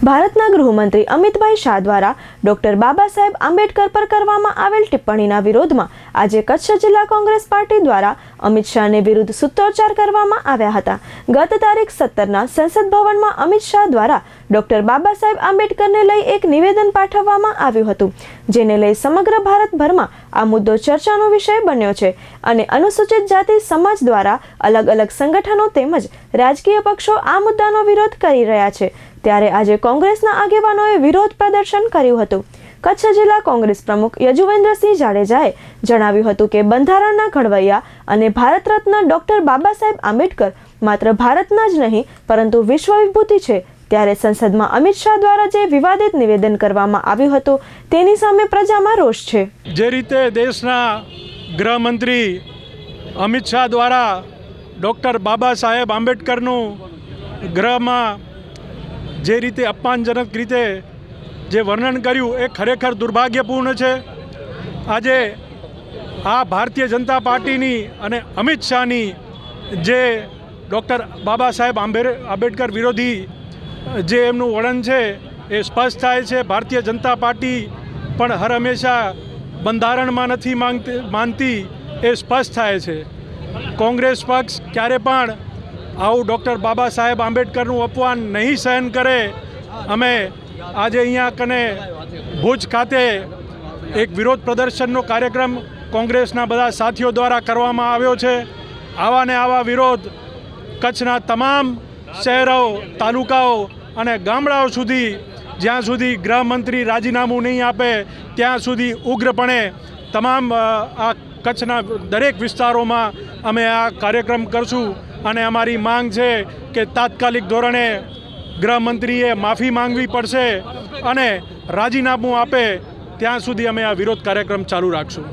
ભારતના ગૃહમંત્રી અમિતભાઈ શાહ દ્વારા ડોક્ટર બાબા સાહેબ આંબેડકર પર કરવામાં આવેલ ટિપ્પણીના વિરોધમાં આજે કચ્છ જિલ્લા કોંગ્રેસ પાર્ટી દ્વારા અમિત શાહને વિરુદ્ધ સૂત્રોચ્ચાર કરવામાં આવ્યા હતા। ગત તારીખ 17ના સંસદ ભવનમાં અમિત શાહ દ્વારા ડોક્ટર બાબા સાહેબ આંબેડકરને લઈ એક નિવેદન પાઠવવામાં આવ્યું હતું, જેને લઈ સમગ્ર ભારતભરમાં આ મુદ્દો ચર્ચાનો વિષય બન્યો છે અને અનુસૂચિત જાતિ સમાજ દ્વારા અલગ અલગ સંગઠનો તેમજ રાજકીય પક્ષો આ મુદ્દાનો વિરોધ કરી રહ્યા છે। ત્યારે આજે કોંગ્રેસના આગેવાનોએ વિરોધ પ્રદર્શન કર્યું હતું। કચ્છ જિલ્લા કોંગ્રેસ પ્રમુખ યજુવેન્દ્રસિંહ જાડેજાએ જણાવ્યું હતું કે બંધારણના ઘડવૈયા અને ભારત રત્ન ડોક્ટર બાબા સાહેબ આંબેડકર માત્ર ભારતના જ નહીં પરંતુ વિશ્વ વિભૂતિ છે। ત્યારે સંસદમાં અમિત શાહ દ્વારા જે વિવાદિત નિવેદન કરવામાં આવ્યું હતું તેની સામે પ્રજામાં રોષ છે। જે રીતે દેશના ગૃહમંત્રી અમિત શાહ દ્વારા ડૉક્ટર બાબા સાહેબ આંબેડકરનું ગૃહમાં જે રીતે અપમાનજનક રીતે જે વર્ણન કર્યું એ ખરેખર દુર્ભાગ્યપૂર્ણ છે। આજે આ ભારતીય જનતા પાર્ટીની અને અમિત શાહની જે ડૉક્ટર બાબા સાહેબ આંબેડકર વિરોધી જે એમનું વલણ છે એ સ્પષ્ટ થાય છે। ભારતીય જનતા પાર્ટી પણ હર હંમેશા બંધારણમાં નથી માનતી એ સ્પષ્ટ થાય છે। કોંગ્રેસ પક્ષ ક્યારે પણ આવું ડૉક્ટર બાબા સાહેબ આંબેડકરનું અપમાન નહીં સહન કરે। અમે આજે અહીંયા કને ભુજ ખાતે એક વિરોધ પ્રદર્શનનો કાર્યક્રમ કોંગ્રેસના બધા સાથીઓ દ્વારા કરવામાં આવ્યો છે। આવા ને આવા વિરોધ કચ્છના તમામ શહેરો, તાલુકાઓ અને ગામડાઓ સુધી જ્યાં સુધી ગૃહમંત્રી રાજીનામું નહીં આપે ત્યાં સુધી ઉગ્રપણે તમામ આ કચ્છના દરેક વિસ્તારોમાં અમે આ કાર્યક્રમ કરશું અને અમારી માંગ છે કે તાત્કાલિક ધોરણે ગૃહમંત્રીએ માફી માંગવી પડશે અને રાજીનામું આપે ત્યાં સુધી અમે આ વિરોધ કાર્યક્રમ ચાલુ રાખશું।